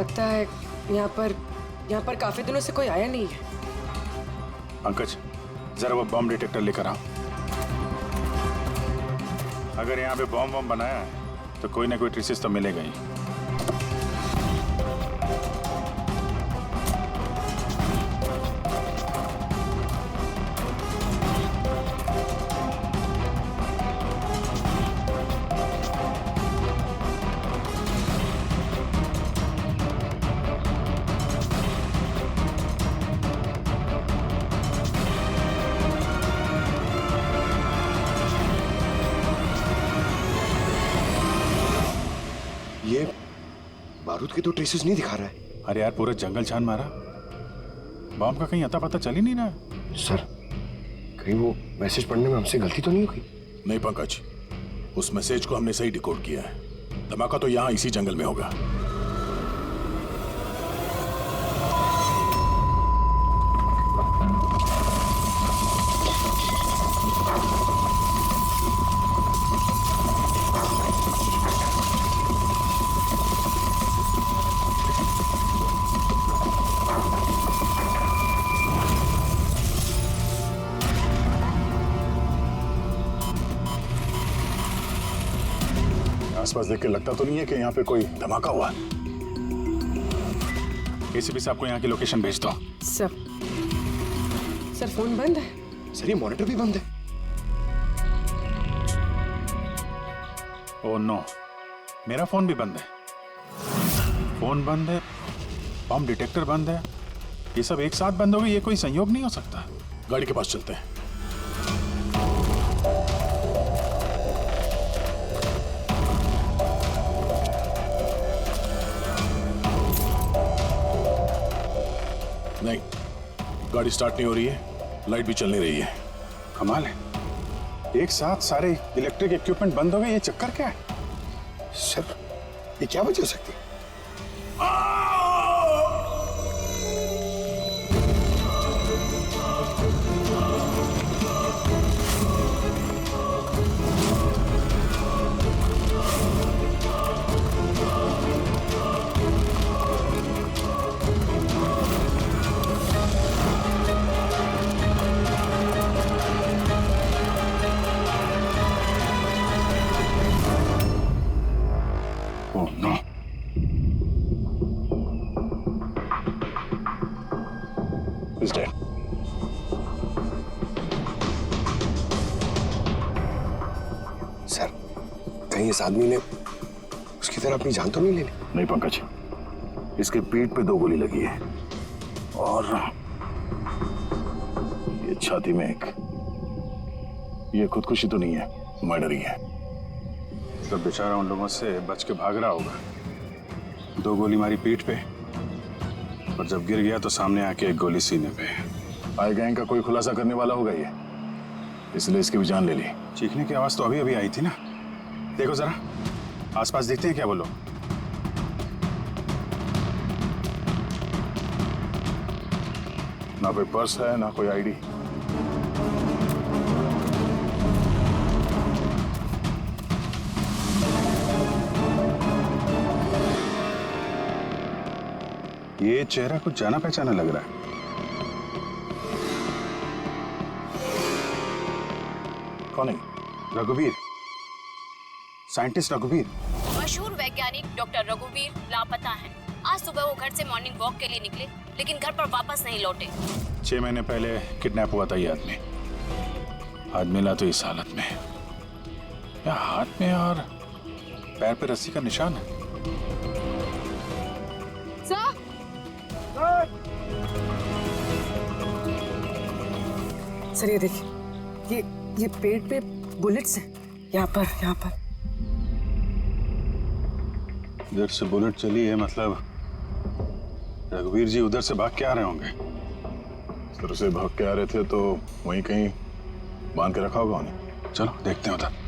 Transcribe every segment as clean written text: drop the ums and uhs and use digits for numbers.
लगता है यहाँ पर काफी दिनों से कोई आया नहीं है। पंकज, जरा वो बॉम्ब डिटेक्टर लेकर आओ। अगर यहाँ पे बॉम्ब बनाया है तो कोई ना कोई ट्रेसेस तो मिलेगा ही। ये बारूद के तो ट्रेसेस नहीं दिखा रहा है। अरे यार, पूरा जंगल छान मारा, बॉम्ब का कहीं अता पता चल ही नहीं रहा। सर, कहीं वो मैसेज पढ़ने में हमसे गलती तो नहीं होगी? नहीं पंकज, उस मैसेज को हमने सही डिकोड किया है। धमाका तो यहाँ इसी जंगल में होगा। आसपास देख के लगता तो नहीं है कि यहाँ पे कोई धमाका हुआ। एसीपी साहब को यहाँ की लोकेशन भेज दो। सर फोन बंद है। सर, ये मॉनिटर भी बंद है। ओह नो, मेरा फोन भी बंद है। फोन बंद है, बॉम्ब डिटेक्टर बंद है, ये सब एक साथ बंद हो गए। ये कोई संयोग नहीं हो सकता। गाड़ी के पास चलते हैं। नहीं, गाड़ी स्टार्ट नहीं हो रही है, लाइट भी चल नहीं रही है। कमाल है, एक साथ सारे इलेक्ट्रिक इक्विपमेंट बंद हो गए। ये चक्कर क्या है? सर, ये क्या वजह हो सकती है? Oh no, He's dead. Sir, कहीं इस आदमी ने उसकी तरह अपनी जान तो नहीं ले ली? नहीं पंकज, इसके पीठ पे 2 गोली लगी है और ये छाती में एक। ये खुदकुशी तो नहीं है, मर्डर ही है। तो बेचारा उन लोगों से बच के भाग रहा होगा। 2 गोली मारी पीठ पे और जब गिर गया तो सामने आके 1 गोली सीने पे। आई गैंग का कोई खुलासा करने वाला होगा ये, इसलिए इसकी भी जान ले ली। चीखने की आवाज तो अभी अभी आई थी ना। देखो जरा आसपास, देखते हैं क्या वो लोग। ना कोई पर्स है, ना कोई आईडी। ये चेहरा कुछ जाना पहचाना लग रहा है। कौन है? रघुवीर, साइंटिस्ट रघुवीर। मशहूर वैज्ञानिक डॉक्टर रघुवीर लापता हैं। आज सुबह वो घर से मॉर्निंग वॉक के लिए निकले, लेकिन घर पर वापस नहीं लौटे। 6 महीने पहले किडनैप हुआ था ये आदमी। आज मिला तो इस हालत में। या हाथ में और पैर पे रस्सी का निशान है। सर ये देखिए, ये पेट पे बुलेट्स हैं। यहाँ पर इधर से बुलेट चली है, मतलब रघुवीर जी उधर से भाग के आ रहे होंगे। इधर से भाग के आ रहे थे तो वहीं कहीं बांध के रखा होगा उन्हें। चलो देखते हैं उधर।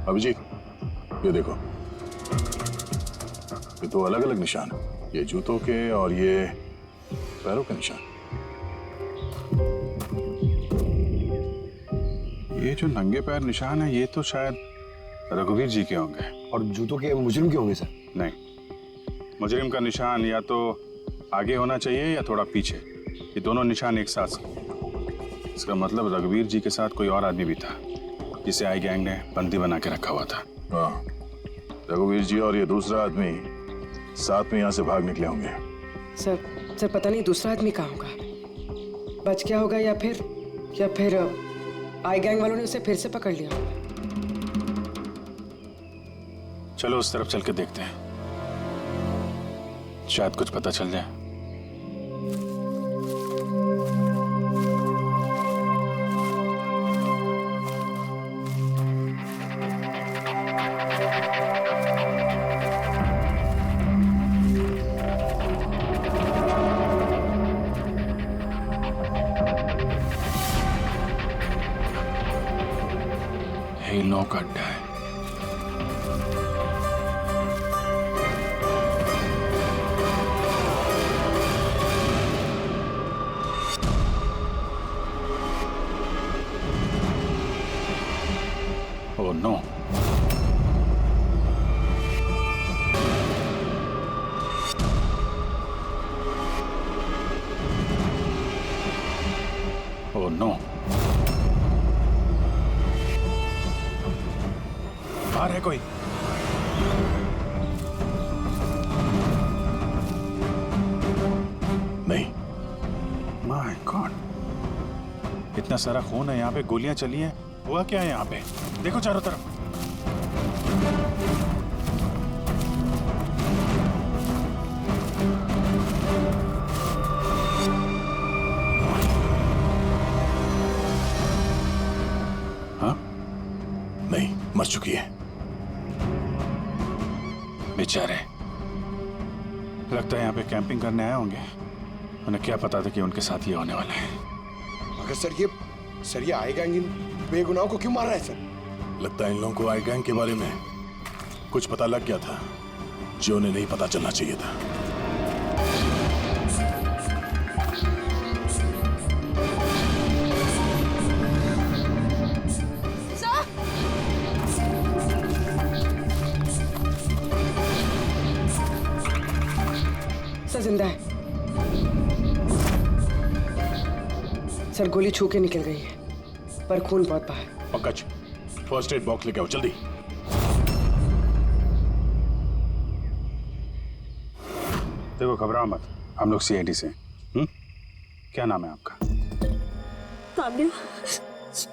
अभिजीत, ये देखो, ये 2 अलग अलग निशान, ये जूतों के और ये पैरों के निशान। ये जो नंगे पैर निशान है ये तो शायद रघुवीर जी के होंगे। और जूतों के मुजरिम के होंगे सर? नहीं, मुजरिम का निशान या तो आगे होना चाहिए या थोड़ा पीछे। ये दोनों निशान एक साथ हैं। इसका मतलब रघुवीर जी के साथ कोई और आदमी भी था जिसे आई गैंग ने बंदी बना के रखा हुआ था। हाँ, रघुवीर जी और ये दूसरा आदमी साथ में यहाँ से भाग निकले होंगे। सर पता नहीं दूसरा आदमी कहाँ होगा, बच गया होगा या फिर आई गैंग वालों ने उसे फिर से पकड़ लिया होगा। चलो उस तरफ चल के देखते हैं, शायद कुछ पता चल जाए। हिलों का अड्डा है। Oh no. Oh no. बाहर है कोई? नहीं। माय गॉड, इतना सारा खून है यहाँ पे, गोलियां चली हैं। हुआ क्या है यहाँ पे? देखो चारों तरफ। हाँ, नहीं, मर चुकी है। बेचारे, लगता है यहाँ पे कैंपिंग करने आए होंगे। उन्हें क्या पता था कि उनके साथ ये होने वाला है। मगर सर ये आई गैंग इन बेगुनाहों को क्यों मार रहा है सर? लगता है इन लोगों को आई गैंग के बारे में कुछ पता लग गया था जो उन्हें नहीं पता चलना चाहिए था। सर जिंदा है। सर गोली छू के निकल गई है पर खून बहुत बहा है। पंकज, फर्स्ट एड बॉक्स लेके आओ जल्दी। देखो घबराओ मत, हम लोग सीआईडी से। क्या नाम है आपका? तान्या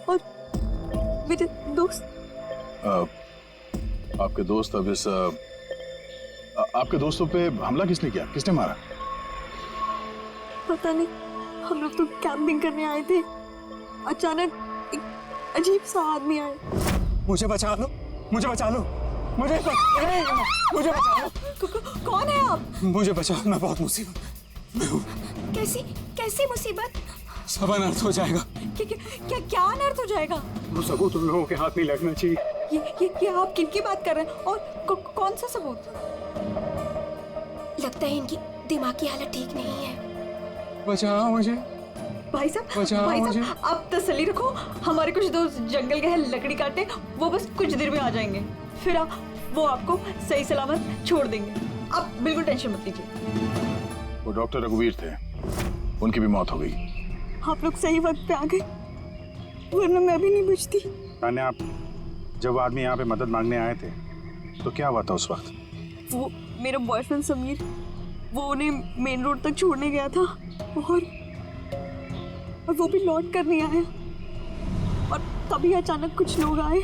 और मेरे दोस्त। आपके दोस्त अब इस आपके दोस्तों पे हमला किसने किया? किसने मारा? पता नहीं, हम लोग तो कैंपिंग करने आए थे, अचानक एक अजीब सा आदमी आया। मुझे बचा लो, मुझे बचा लो, मुझे बचा लो। कौन है आप? मुझे बचाओ, मैं बहुत मुसीबत में हूँ। कैसी मुसीबत? सब अनर्थ हो जाएगा। क्या अनर्थ हो जाएगा? वो सबूत उन लोगों के हाथ नहीं लगना चाहिए। ये आप किनकी बात कर रहे हैं और कौन सा सबूत? लगता है इनकी दिमाग की हालत ठीक नहीं है। बचाओ मुझे। भाई साहब आप तसल्ली रखो, हमारे कुछ दोस्त जंगल गए हैं लकड़ी काटने, वो बस कुछ देर में आ जाएंगे, फिर वो आपको सही सलामत छोड़ देंगे। आप बिल्कुल टेंशन मत लीजिए। वो डॉक्टर रघुवीर थे, उनकी भी मौत हो गई। आप लोग सही वक्त पे आ गए, वरना मैं भी नहीं बचती। मैंने आप जब वो आदमी यहाँ पे मदद मांगने आए थे तो क्या हुआ था उस वक्त? वो मेरा बॉयफ्रेंड समीर, वो उन्हें मेन रोड तक छोड़ने गया था और वो भी लौट कर नहीं आया, और तभी अचानक कुछ लोग आए।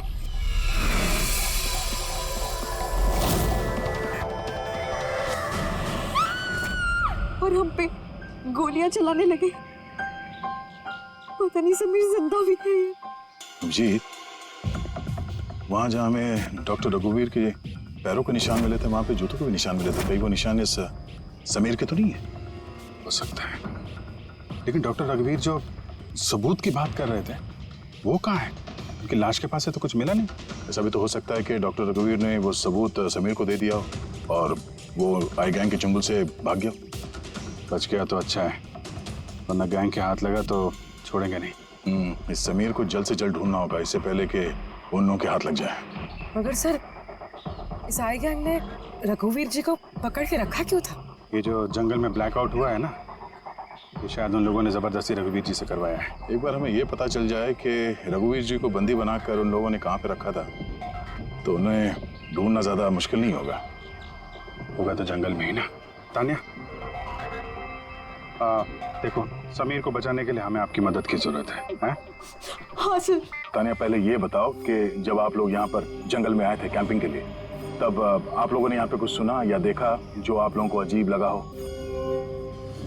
और हम पे गोलियां चलाने लगे। पता नहीं समीर जिंदा भी है। अभिजीत, वहां जहां हमें डॉक्टर रघुवीर के पैरों के निशान मिले थे, वहां पे जूतों के भी निशान मिले थे। कहीं वो निशान इस समीर के तो नहीं है? हो सकता है, लेकिन डॉक्टर रघुवीर जो सबूत की बात कर रहे थे वो कहाँ है? उनकी लाश के पास है तो कुछ मिला नहीं। ऐसा भी तो हो सकता है कि डॉक्टर रघुवीर ने वो सबूत समीर को दे दिया हो और वो आई गैंग के चंगुल से भाग गया। बच गया तो अच्छा है, वरना गैंग के हाथ लगा तो छोड़ेंगे नहीं। इस समीर को जल्द से जल्द ढूंढना होगा, इससे पहले कि उन लोगों के हाथ लग जाए। मगर सर, इस आई गैंग ने रघुवीर जी को पकड़ के रखा क्यों था? ये जो जंगल में ब्लैकआउट हुआ है ना, ये शायद उन लोगों ने जबरदस्ती रघुवीर जी से करवाया है। एक बार हमें ये पता चल जाए कि रघुवीर जी को बंदी बनाकर उन लोगों ने कहाँ पे रखा था, तो उन्हें ढूंढना ज्यादा मुश्किल नहीं होगा। होगा तो जंगल में ही ना। तान्या, देखो, समीर को बचाने के लिए हमें आपकी मदद की जरूरत है? हाँ सर। तान्या, पहले ये बताओ कि जब आप लोग यहाँ पर जंगल में आए थे कैंपिंग के लिए, तब आप लोगों ने यहाँ पे कुछ सुना या देखा जो आप लोगों को अजीब लगा हो?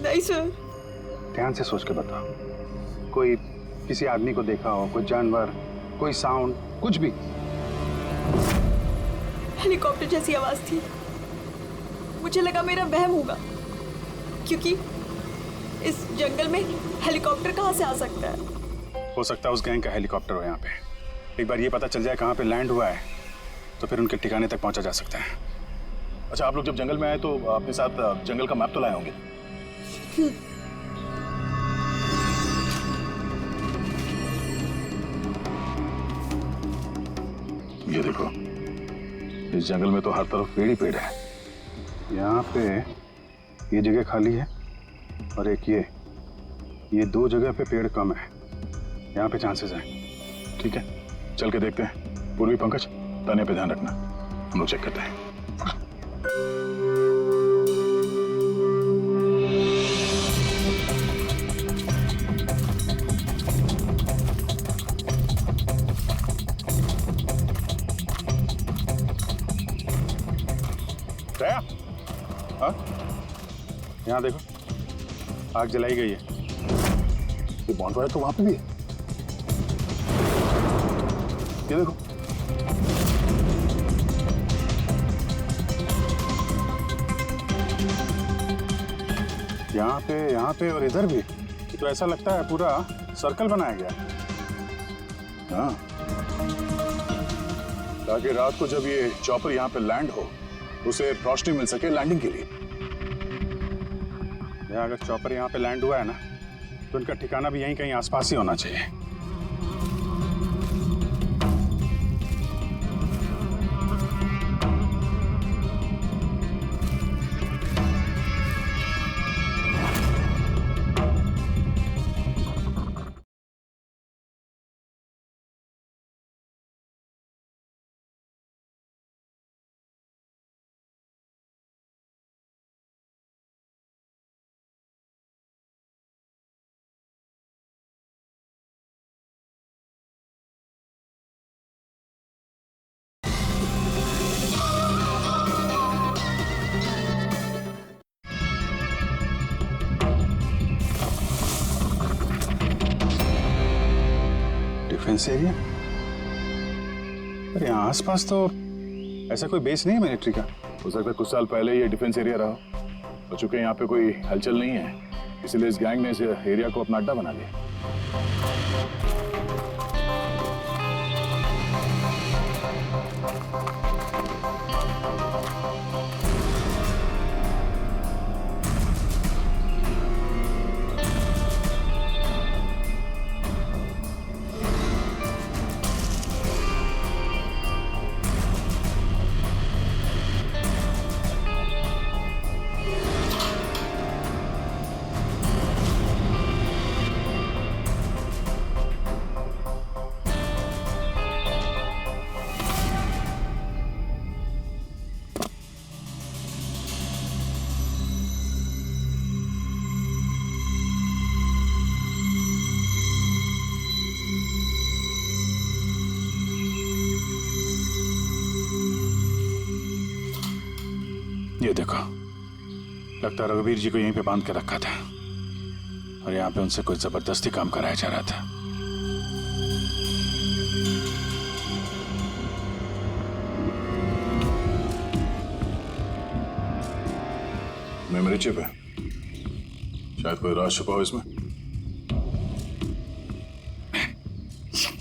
नहीं सर। ध्यान से सोच के बताओ। कोई किसी आदमी को देखा हो, कोई जानवर, कोई साउंड, कुछ भी? हेलीकॉप्टर जैसी आवाज थी। मुझे लगा मेरा वहम होगा, क्योंकि इस जंगल में हेलीकॉप्टर कहाँ से आ सकता है? हो सकता है उस गैंग का हेलीकॉप्टर हो यहाँ पे। एक बार ये पता चल जाए कहाँ पे लैंड हुआ है, तो फिर उनके ठिकाने तक पहुंचा जा सकता है। अच्छा, आप लोग जब जंगल में आए तो अपने साथ जंगल का मैप तो लाए होंगे? ये देखो, इस जंगल में तो हर तरफ पेड़ ही पेड़ है। यहाँ पे ये जगह खाली है और एक ये दो जगह पे पेड़ कम है। यहाँ पे चांसेस हैं। ठीक है, चल के देखते हैं। पूर्वी, पंकज, तान्या पे ध्यान रखना, हम लोग चेक करते हैं। दया, हाँ, यहाँ देखो, आग जलाई गई है। ये बॉन्डफायर तो वहां पे भी है। ये देखो, यहाँ पे और इधर भी। तो ऐसा लगता है पूरा सर्कल बनाया गया है। हाँ, ताकि रात को जब ये चॉपर यहाँ पे लैंड हो, उसे रोशनी मिल सके लैंडिंग के लिए। अगर चॉपर यहाँ पे लैंड हुआ है ना, तो उनका ठिकाना भी यहीं कहीं आसपास ही होना चाहिए। Defence area? अरे यहाँ आसपास तो ऐसा कोई बेस नहीं है मिलिट्री का। हो सकता है कुछ साल पहले ये डिफेंस एरिया रहा, हो चुके यहाँ पे कोई हलचल नहीं है, इसलिए इस गैंग ने इस एरिया को अपना अड्डा बना लिया। ये देखो, लगता है रघुवीर जी को यहीं पे बांध के रखा था और यहाँ पे उनसे कोई जबरदस्ती काम कराया जा रहा था। मेमोरी चिप है, शायद कोई राज छुपा हो इसमें।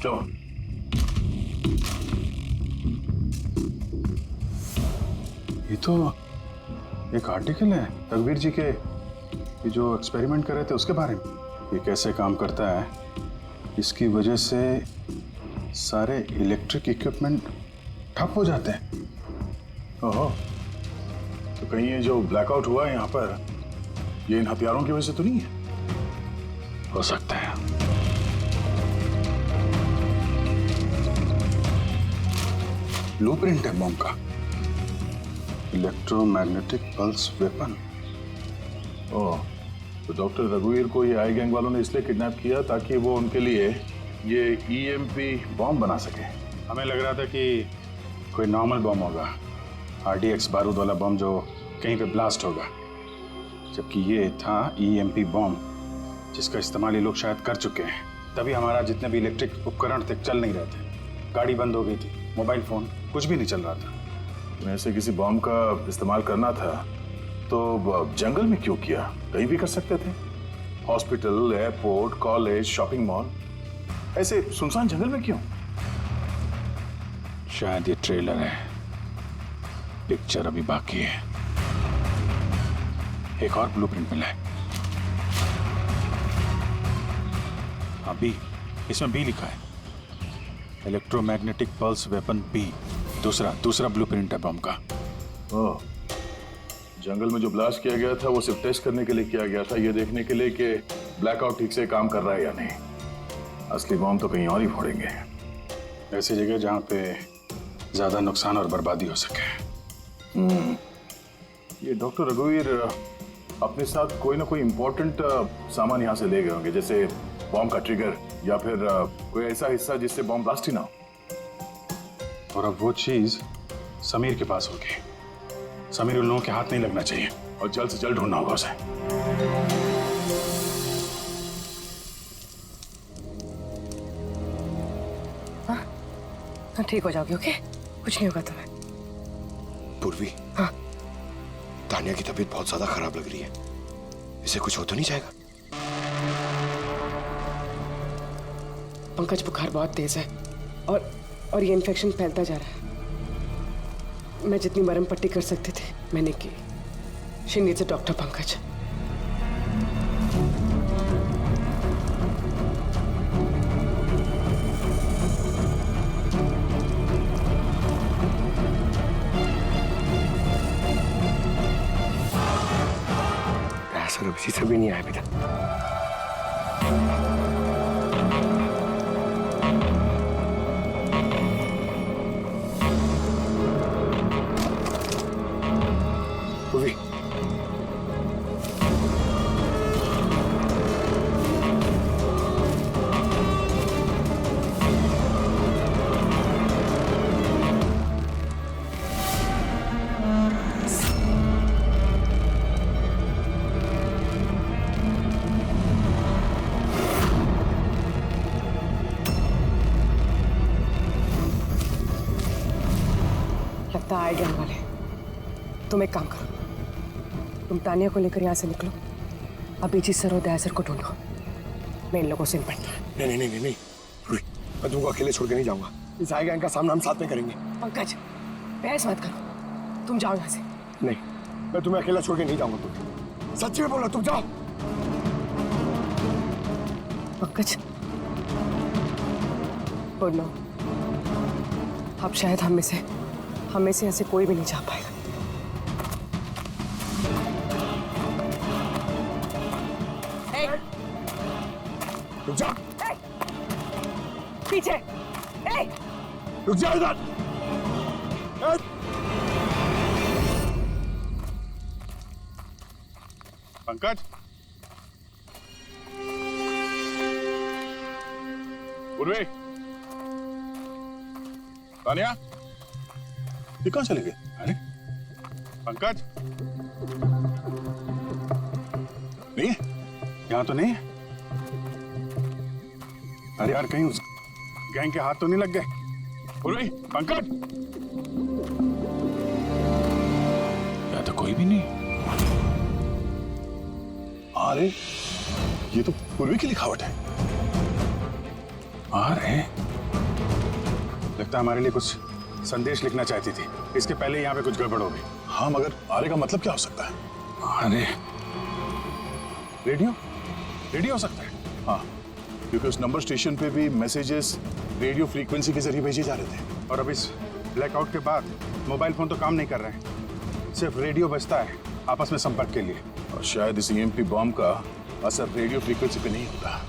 चलो, ये तो एक आर्टिकल है रघुवीर जी के, जो एक्सपेरिमेंट कर रहे थे उसके बारे में। ये कैसे काम करता है इसकी वजह से सारे इलेक्ट्रिक इक्विपमेंट ठप हो जाते हैं। ओहो, तो कहीं ये जो ब्लैकआउट हुआ है यहाँ पर, ये इन हथियारों की वजह से तो नहीं है? हो सकता है। ब्लूप्रिंट है बॉम्ब का, इलेक्ट्रोमैग्नेटिक पल्स वेपन। ओह, तो डॉक्टर रघुवीर को ये आई गैंग वालों ने इसलिए किडनैप किया ताकि वो उनके लिए ये ईएमपी बॉम्ब बना सके। हमें लग रहा था कि कोई नॉर्मल बॉम्ब होगा, आरडीएक्स बारूद वाला बॉम्ब जो कहीं पे ब्लास्ट होगा, जबकि ये था ईएमपी बॉम्ब जिसका इस्तेमाल ये लोग शायद कर चुके हैं। तभी हमारा जितने भी इलेक्ट्रिक उपकरण थे चल नहीं रहे थे, गाड़ी बंद हो गई थी, मोबाइल फोन कुछ भी नहीं चल रहा था। ऐसे किसी बॉम्ब का इस्तेमाल करना था तो जंगल में क्यों किया? कहीं भी कर सकते थे, hospital, airport, college, shopping mall, ऐसे सुनसान जंगल में क्यों? शायद ये ट्रेलर है, पिक्चर अभी बाकी है। एक और ब्लूप्रिंट मिला है। हाँ, बी, इसमें बी लिखा है, इलेक्ट्रोमैग्नेटिक पल्स वेपन बी। दूसरा ब्लूप्रिंट है बम का। ओह, जंगल में जो ब्लास्ट किया गया था वो सिर्फ टेस्ट करने के लिए किया गया था, ये देखने के लिए कि ब्लैकआउट ठीक से काम कर रहा है या नहीं। असली बॉम्ब तो कहीं और ही फोड़ेंगे, ऐसी जगह जहां पे ज्यादा नुकसान और बर्बादी हो सके। ये डॉक्टर रघुवीर अपने साथ कोई ना कोई इंपॉर्टेंट सामान यहाँ से ले गए होंगे, जैसे बॉम्ब का ट्रिगर या फिर कोई ऐसा हिस्सा जिससे बॉम्ब ब्लास्ट ही ना हो। और अब वो चीज समीर के पास होगी। समीर उन लोगों के हाथ नहीं लगना चाहिए और जल्द से जल्द ढूंढना होगा उसे। हाँ, ठीक हो जाओगे। ओके, कुछ नहीं होगा तुम्हें। पूर्वी, हाँ, तानिया की तबीयत बहुत ज्यादा खराब लग रही है, इसे कुछ हो तो नहीं जाएगा? पंकज, बुखार बहुत तेज है और ये इन्फेक्शन फैलता जा रहा है। मैं जितनी मरहम पट्टी कर सकती थी मैंने की। She needs a doctor Pankaj. ऐसा किसी से भी नहीं आया बेटा। पूर्वी, लगता है आए गैंग वाले। तुम एक काम करो, तुम तानिया को लेकर यहाँ से निकलो, अभिजीत सर और दया सर को ढूंढो। मैं इन लोगों से निपटता हूँ। नहीं नहीं नहीं नहीं, पूर्वी, मैं तुमको अकेले छोड़ के नहीं जाऊंगा। इस आई गैंग का सामना हम साथ में करेंगे। पंकज, बहस मत करो, तुम जाओ यहाँ से। नहीं, मैं तुम्हें अकेला छोड़ के नहीं जाऊंगा। तुम सच्ची में बोलो, तुम जाओ। पंकज, और नो, अब शायद हम में से ऐसे कोई भी नहीं जा पाएगा। रुक जा, पीछे, रुक जा इधर। पंकज, पूर्वी, तानिया, ये कहाँ चले गए? अरे पंकज, नहीं है? यहाँ तो नहीं है। अरे यार, कहीं उस गैंग के हाथ तो नहीं लग गए? पूर्वी, पंकज, यहाँ तो कोई भी नहीं। अरे ये तो पूर्वी की लिखावट है। आ रहे, लगता है हमारे लिए कुछ संदेश लिखना चाहती थी। इसके पहले यहाँ पे कुछ गड़बड़ हो गई। हाँ, मगर आरे का मतलब क्या हो सकता है? अरे रेडियो हो सकता है। हाँ, क्योंकि उस नंबर स्टेशन पे भी मैसेजेस रेडियो फ्रीक्वेंसी के जरिए भेजे जा रहे थे। और अब इस ब्लैकआउट के बाद मोबाइल फोन तो काम नहीं कर रहे हैं, सिर्फ रेडियो बजता है आपस में संपर्क के लिए। और शायद इस ईएमपी बॉम्ब का असर रेडियो फ्रीक्वेंसी पे नहीं होता।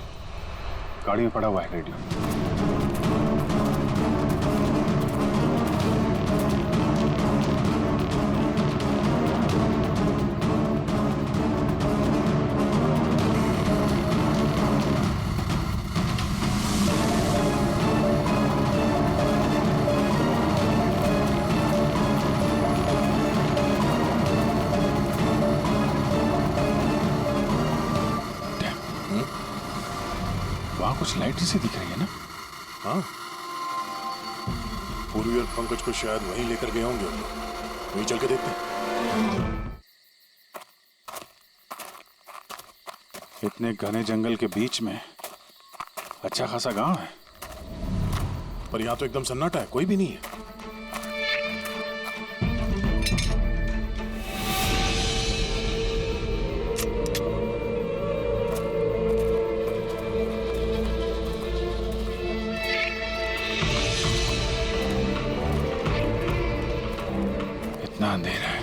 गाड़ी में पड़ा हुआ है रेडियो। वहां कुछ लाइट से दिख रही है ना? हाँ, पूर्वी और पंकज को शायद वहीं लेकर गए होंगे उन लोग। वहीं चल के देखते हैं। इतने घने जंगल के बीच में अच्छा खासा गांव है, पर यहाँ तो एकदम सन्नाटा है, कोई भी नहीं है। इतना अंधेरा है।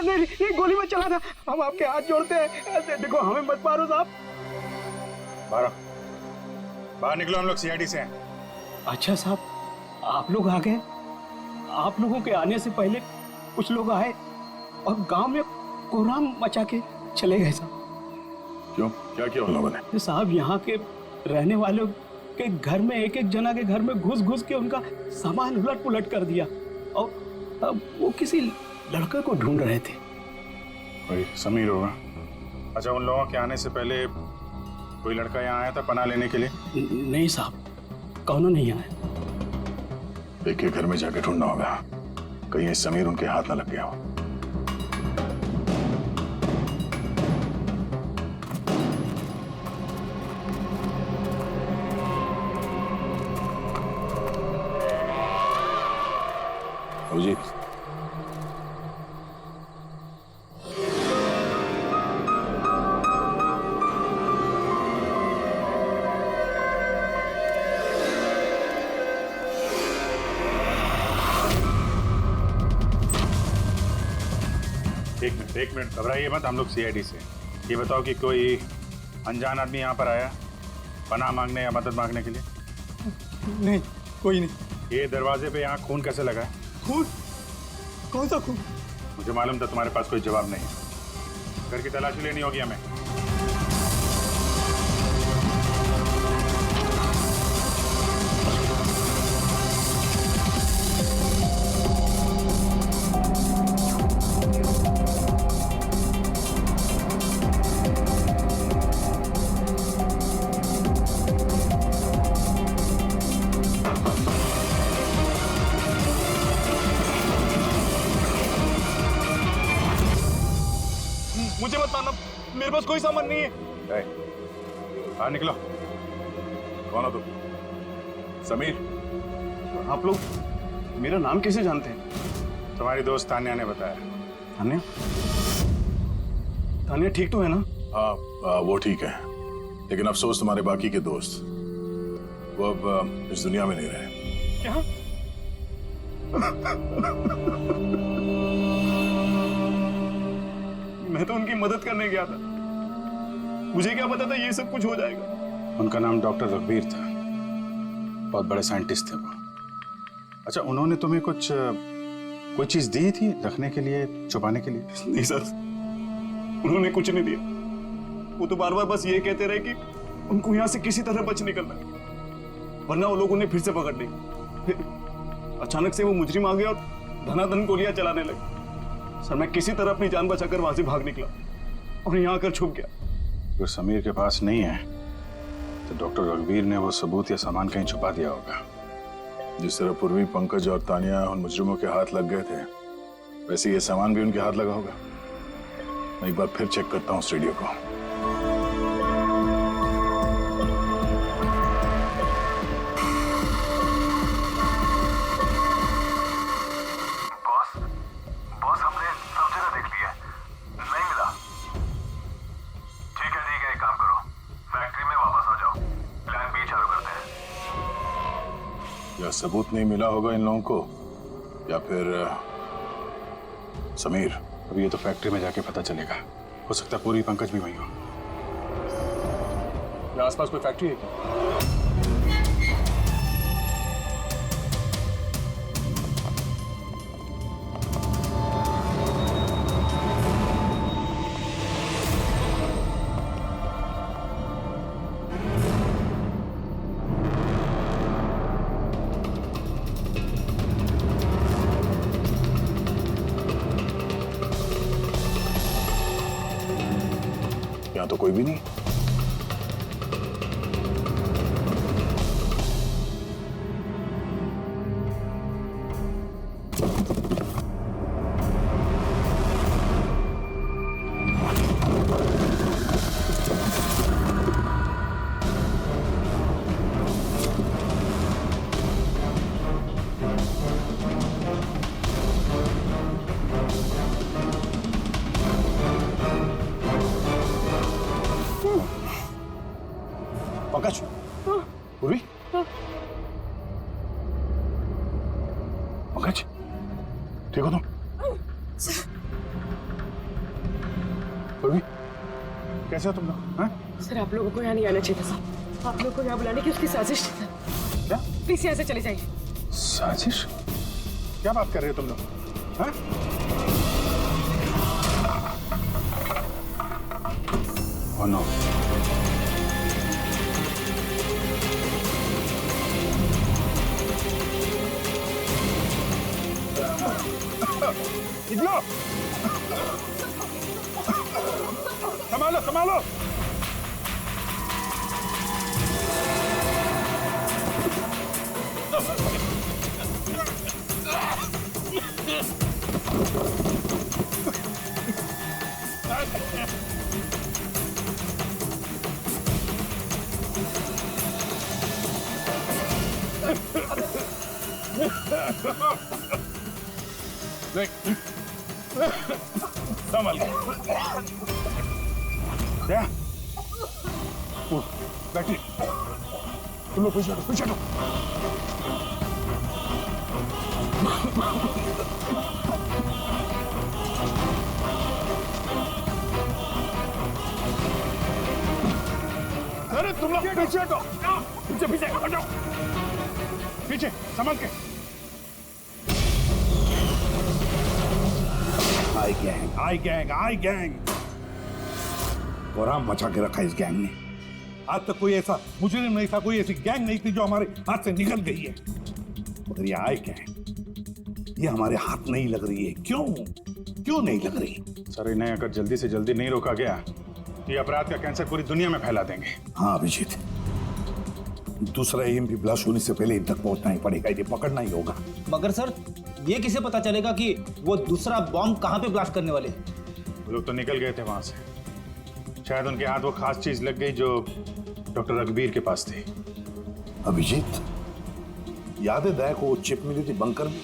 नहीं, ये गोली मत चलाना, हम आपके हाथ जोड़ते हैं। देखो हमें मत मारो साहब। बाहर निकलो, हम लोग सीआईडी से हैं। अच्छा साहब, आप लोग आ गए। आप लोगों के आने से पहले कुछ लोग आए और गांव में कोहराम मचा के चले गए साहब। क्यों, क्या किया उन लोगों ने? तो साहब यहाँ के रहने वालों के घर में एक एक जना के घर में घुस घुस के उनका सामान उलट पुलट कर दिया और अब वो किसी लड़के को ढूंढ रहे थे। वही समीर होगा। अच्छा, उन लोगों के आने से पहले कोई लड़का यहाँ आया था पनाह लेने के लिए? नहीं साहब, कौनो नहीं आया। एक घर में जाके ढूंढना होगा, कहीं समीर उनके हाथ ना लग गया हो। अभिजीत, एक मिनट घबराइए मत, हम लोग सीआईडी से। ये बताओ कि कोई अनजान आदमी यहाँ पर आया पनाह मांगने या मदद मांगने के लिए? नहीं, कोई नहीं। ये दरवाजे पे यहाँ खून कैसे लगा है? खून? कौन सा खून? मुझे मालूम था तुम्हारे पास कोई जवाब नहीं है। घर की तलाशी लेनी होगी हमें। मुझे मत मारना, मेरे पास कोई सामान नहीं है। बाहर निकलो। कौन हो तुम? समीर? आप लोग मेरा नाम कैसे जानते हैं? तुम्हारी दोस्त तान्या ने बताया। तान्या? तान्या ठीक तो है ना? हाँ, वो ठीक है, लेकिन अफसोस तुम्हारे बाकी के दोस्त वो अब इस दुनिया में नहीं रहे। क्या? मैं तो उनकी मदद करने गया था, मुझे क्या पता था ये सब कुछ हो जाएगा। उनका नाम डॉक्टर रघुवीर था, बहुत बड़े साइंटिस्ट थे वो। अच्छा, उन्होंने तुम्हें कोई चीज दी थी रखने के लिए, छुपाने के लिए? नहीं सर, उन्होंने कुछ नहीं दिया। वो तो बार बार बस ये कहते रहे कि उनको यहाँ से किसी तरह बच निकलना है, वरना वो लोग उन्हें फिर से पकड़ लेंगे। फिर अचानक से वो मुजरिम आ गए और धनाधन गोलियां चलाने लगे। सर, मैं किसी तरह अपनी जान बचाकर वहां से भाग निकला और यहाँ आकर छुप गया। जो समीर के पास नहीं है तो डॉक्टर रघुवीर ने वो सबूत या सामान कहीं छुपा दिया होगा। जिस तरह पूर्वी, पंकज और तानिया उन मुजरिमों के हाथ लग गए थे, वैसे ये सामान भी उनके हाथ लगा होगा। मैं एक बार फिर चेक करता हूँ स्टूडियो को। बॉस हमने सब जगह देख लिया, नहीं मिला। ठीक है एक काम करो, फैक्ट्री में वापस आ जाओ, प्लान बी चालू करते हैं। या सबूत नहीं मिला होगा इन लोगों को, या फिर समीर। अभी ये तो फैक्ट्री में जाके पता चलेगा। हो सकता है पूरी पंकज भी वहीं हो। या आसपास कोई फैक्ट्री है क्या? यहाँ तो कोई भी नहीं। पंकज, पूर्वी, पंकज, ठीक हो तुम? पूर्वी, कैसे हो तुम लोग? हाँ? सर आप लोगों को यहाँ नहीं आना चाहिए था सर। आप लोगों को यहाँ बुलाने की उसकी साजिश थी सर। क्या प्लीज यहाँ से चले जाइए। साजिश? क्या बात कर रहे हो तुम लोग? हाँ? Oh no. निकलो! संभालो, संभालो! संभल गए। बैठिए, तुम लोग पीछे हटो, पीछे हटो। अरे तुम लोग पीछे हटो, पीछे पीछे हटो, पीछे संभल के। आई गैंग कोराम मचा के रखा इस गैंग ने। आज तक कोई ऐसा मुजरिम नहीं था, कोई ऐसी गैंग नहीं थी जो हमारे हाथ से निकल गई है। मगर ये आई गैंग, ये हमारे हाथ नहीं लग रही है। क्यों नहीं लग रही? सर इन्हें अगर जल्दी से जल्दी नहीं रोका गया तो ये अपराध का कैंसर पूरी दुनिया में फैला देंगे। हाँ अभिजीत, दूसरा एम भी ब्लास्ट होने से पहले इन तक पहुंचना ही पड़ेगा, इन्हें पकड़ना ही होगा। मगर सर ये किसे पता चलेगा कि वो दूसरा बॉम्ब कहाँ पे ब्लास्ट करने वाले? वो लोग तो निकल गए थे वहां से। शायद उनके हाथ वो खास चीज लग गई जो डॉक्टर रघुवीर के पास थी। अभिजीत, याद है दया को वो चिप मिली थी बंकर में?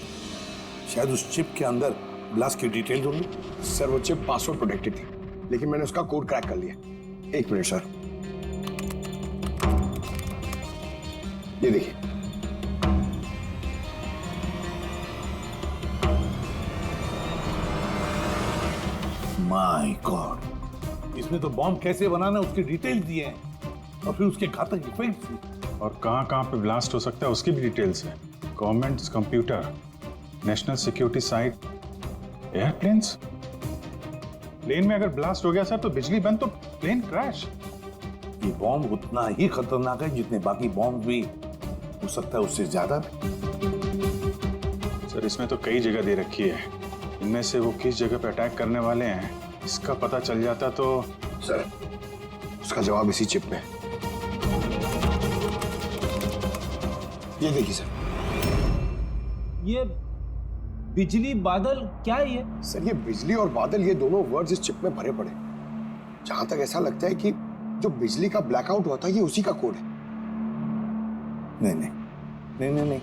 शायद उस चिप के अंदर ब्लास्ट की डिटेल होंगी। सर वो चिप पासवर्ड प्रोटेक्टेड थी, लेकिन मैंने उसका कोड क्रैक कर लिया। एक मिनट सर, ये देखिए। माय गॉड, इसमें तो बॉम्ब कैसे बनाना उसकी डिटेल दिए हैं और फिर उसके घातक इफेक्ट्स भी। और कहाँ पे ब्लास्ट हो सकता है उसकी भी डिटेल्स है। Government computer, national security site, airplanes. Plane में अगर ब्लास्ट हो गया सर तो बिजली बंद तो प्लेन क्रैश। ये बॉम्ब उतना ही खतरनाक है जितने बाकी बॉम्ब भी हो सकता है, उससे ज्यादा भी। सर इसमें तो कई जगह दे रखी है, इनमें से वो किस जगह पे अटैक करने वाले हैं इसका पता चल जाता तो। सर उसका जवाब इसी चिप में है। ये देखिए सर। ये बिजली बादल क्या है ये? सर ये बिजली और बादल, ये दोनों वर्ड्स इस चिप में भरे पड़े। जहां तक ऐसा लगता है कि जो बिजली का ब्लैकआउट हुआ था ये उसी का कोड है। नहीं नहीं नहीं नहीं नहीं,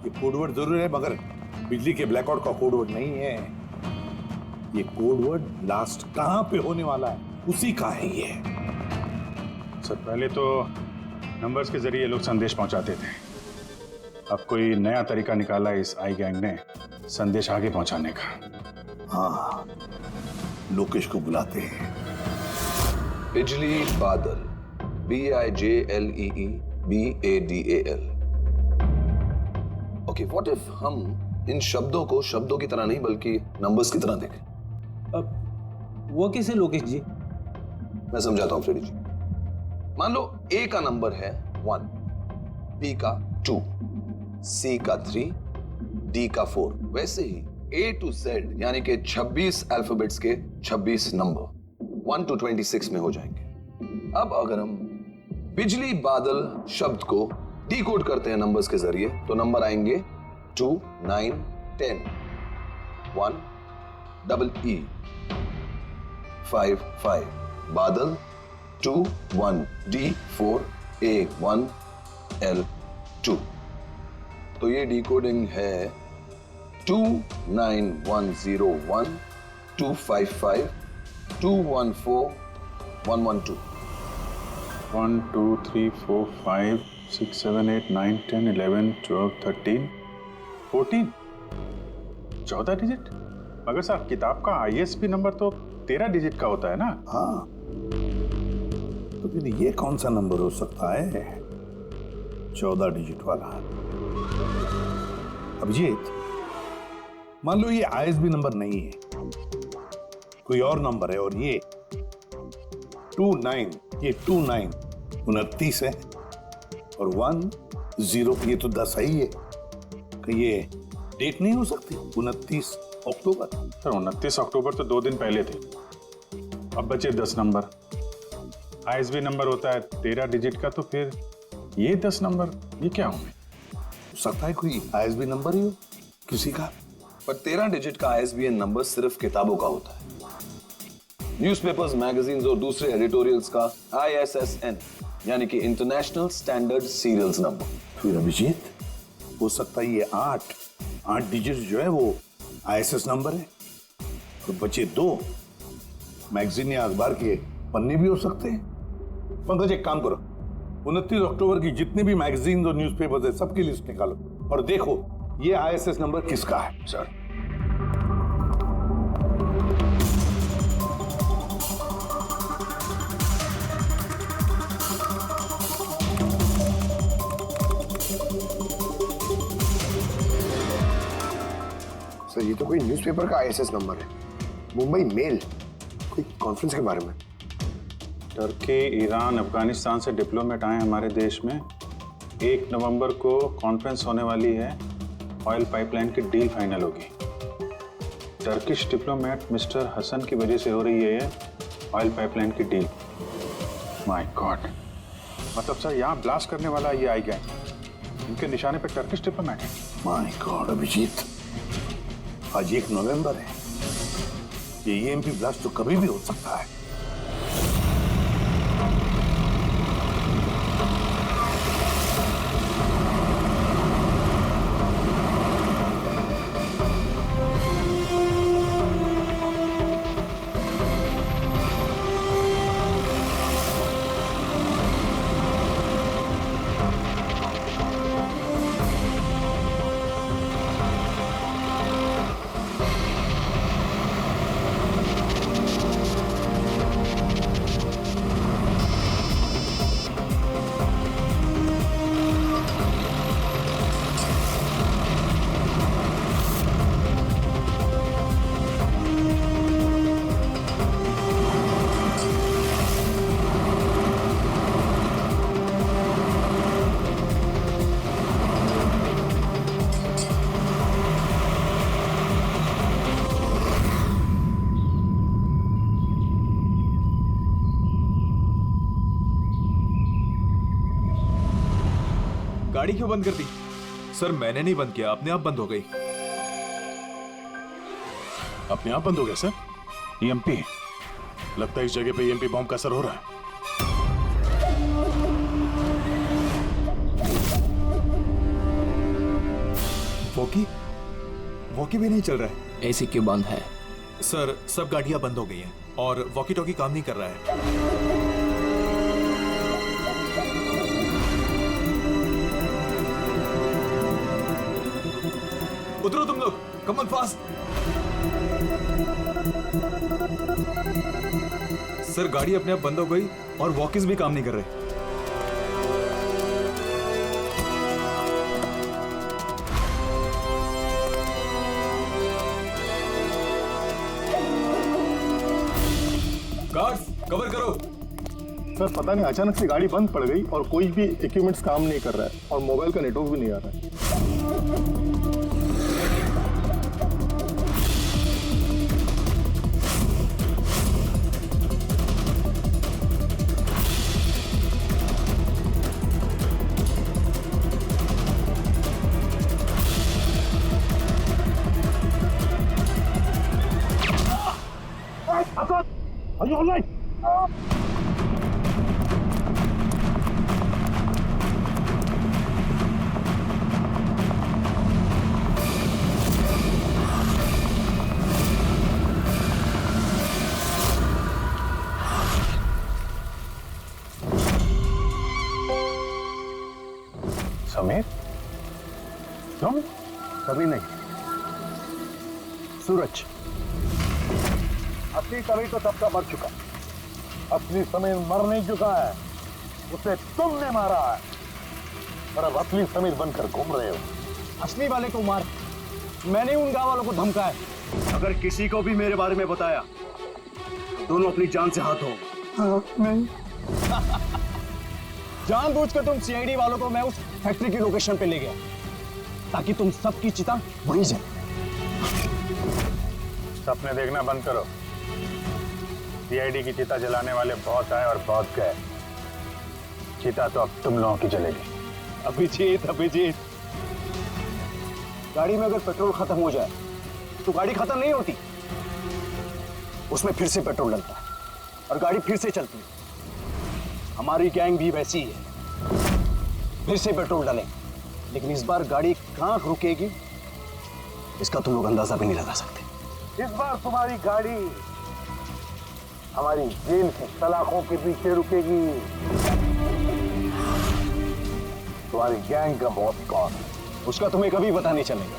ये कोडवर्ड जरूर है मगर बिजली के ब्लैकआउट का कोडवर्ड नहीं है। ये कोडवर्ड लास्ट कहां पे होने वाला है उसी का है ये। सर पहले तो नंबर्स के जरिए लोग संदेश पहुंचाते थे, अब कोई नया तरीका निकाला है इस आई गैंग ने संदेश आगे पहुंचाने का। हाँ, लोकेश को बुलाते हैं। बिजली बादल, BIJLEEBADAL। ओके, व्हाट इफ हम इन शब्दों को शब्दों की तरह नहीं बल्कि नंबर्स की तरह देखें? अब वो कैसे लोकेश जी? मैं समझाता हूं फ्रेडी जी। मान लो A का नंबर है 1, B का 2, C का 3, D का 4। वैसे ही A to Z यानी कि 26 अल्फाबेट्स के 26 नंबर 1 to 26 में हो जाएंगे। अब अगर हम बिजली बादल शब्द को डिकोड करते हैं नंबर्स के जरिए तो नंबर आएंगे 2, 9, 10, 1, EE, 5, 5, बादल 2, 1, D, 4, A, 1, L, 2। तो ये डिकोडिंग है 29101 255 214 112। 1 2 3 4 5 6 7 8 9 10 11 12 13 14 14 डिजिट। मगर साहब किताब का ISB नंबर तो 13 डिजिट का होता है ना। हाँ, तो फिर ये कौन सा नंबर हो सकता है 14 डिजिट वाला? अभिजीत, मान लो ये ISB नंबर नहीं है, कोई और नंबर है और ये 29, ये 29 29 है और 10 ये तो 10 ही है। कि ये डेट नहीं हो सकती 29 अक्टूबर? सर 29 अक्टूबर तो 2 दिन पहले थे, अब बचे 10 नंबर। ISB नंबर होता है 13 डिजिट का, तो फिर ये 10 नंबर ये क्या होंगे? हो सकता है कोई ISB नंबर ही हो किसी का। पर 13 डिजिट का ISBN नंबर सिर्फ किताबों का होता है। न्यूज़पेपर्स, मैगजीन्स और दूसरे एडिटोरियल्स का ISSN यानी कि इंटरनेशनल स्टैंडर्ड सीरियल्स नंबर। फिर अभिजीत, हो सकता है ये 8 डिजिट जो है वो ISS नंबर है, तो बचे 2 मैगजीन या अखबार के पन्ने भी हो सकते हैं। पंकज एक काम करो, 29 अक्टूबर की जितने भी मैगजीन और न्यूज़पेपर्स है सबकी लिस्ट निकालो और देखो ये ISS नंबर किसका है। सर सर ये तो कोई न्यूज़पेपर का ISS नंबर है, मुंबई मेल, कोई कॉन्फ्रेंस के बारे में। टर्की, ईरान, अफगानिस्तान से डिप्लोमेट आए हमारे देश में। 1 नवंबर को कॉन्फ्रेंस होने वाली है, ऑयल पाइपलाइन की डील फाइनल होगी। टर्किश डिप्लोमेट मिस्टर हसन की वजह से हो रही है ये ऑयल पाइपलाइन की डील। माय गॉड, मतलब सर यहाँ ब्लास्ट करने वाला ये आई गैंग, इनके निशाने पे टर्किश डिप्लोमेट है। माय गॉड अभिजीत, आज 1 नवंबर है, ये EMP ब्लास्ट तो कभी भी हो सकता है। गाड़ी क्यों बंद कर दी? सर मैंने नहीं बंद किया, अपने आप बंद हो गई। अपने आप बंद हो गया सर? ईएमपी? लगता है इस जगह पे ईएमपी बॉम्ब का असर हो रहा है। वॉकी भी नहीं चल रहा है। एसी क्यों बंद है? सर सब गाड़ियां बंद हो गई हैं और वॉकी टॉकी काम नहीं कर रहा है। उतरो तुम लोग, कम ऑन फास्ट। सर गाड़ी अपने आप बंद हो गई और वॉकीज भी काम नहीं कर रहे। गार्ड्स कवर करो। सर पता नहीं अचानक से गाड़ी बंद पड़ गई और कोई भी इक्विपमेंट्स काम नहीं कर रहा है और मोबाइल का नेटवर्क भी नहीं आ रहा है। Are you all right? Sameer? तुम? कभी नहीं। सूरज? असली समीर तो सबका मर चुका। असली समीर मर नहीं चुका है, उसे तुमने मारा है। पर अब असली समीर बनकर घूम रहे हो। असली वाले को मार, मैंने उन गांव वालों को धमकाया। अगर किसी को भी मेरे बारे में बताया दोनों अपनी जान से हाथ धो। नहीं। जानबूझकर तुम सीआईडी वालों को मैं उस फैक्ट्री की लोकेशन पे ले गया ताकि तुम सबकी चिता वहीं जाए। सपने देखना बंद करो। सीआईडी की चिता जलाने वाले बहुत आए और बहुत गए। चिता तो अब तुम लोगों की जलेगी। अभिजीत, गाड़ी में अगर पेट्रोल खत्म हो जाए तो गाड़ी खत्म नहीं होती, उसमें फिर से पेट्रोल डलता है और गाड़ी फिर से चलती है। हमारी गैंग भी वैसी ही है, फिर से पेट्रोल डालें, लेकिन इस बार गाड़ी कहां रुकेगी इसका तुम लोग अंदाजा भी नहीं लगा सकते। इस बार तुम्हारी गाड़ी हमारी जेल की सलाखों के पीछे रुकेगी। तुम्हारी गैंग का बॉस कौन है? उसका तुम्हें कभी पता नहीं चलेगा।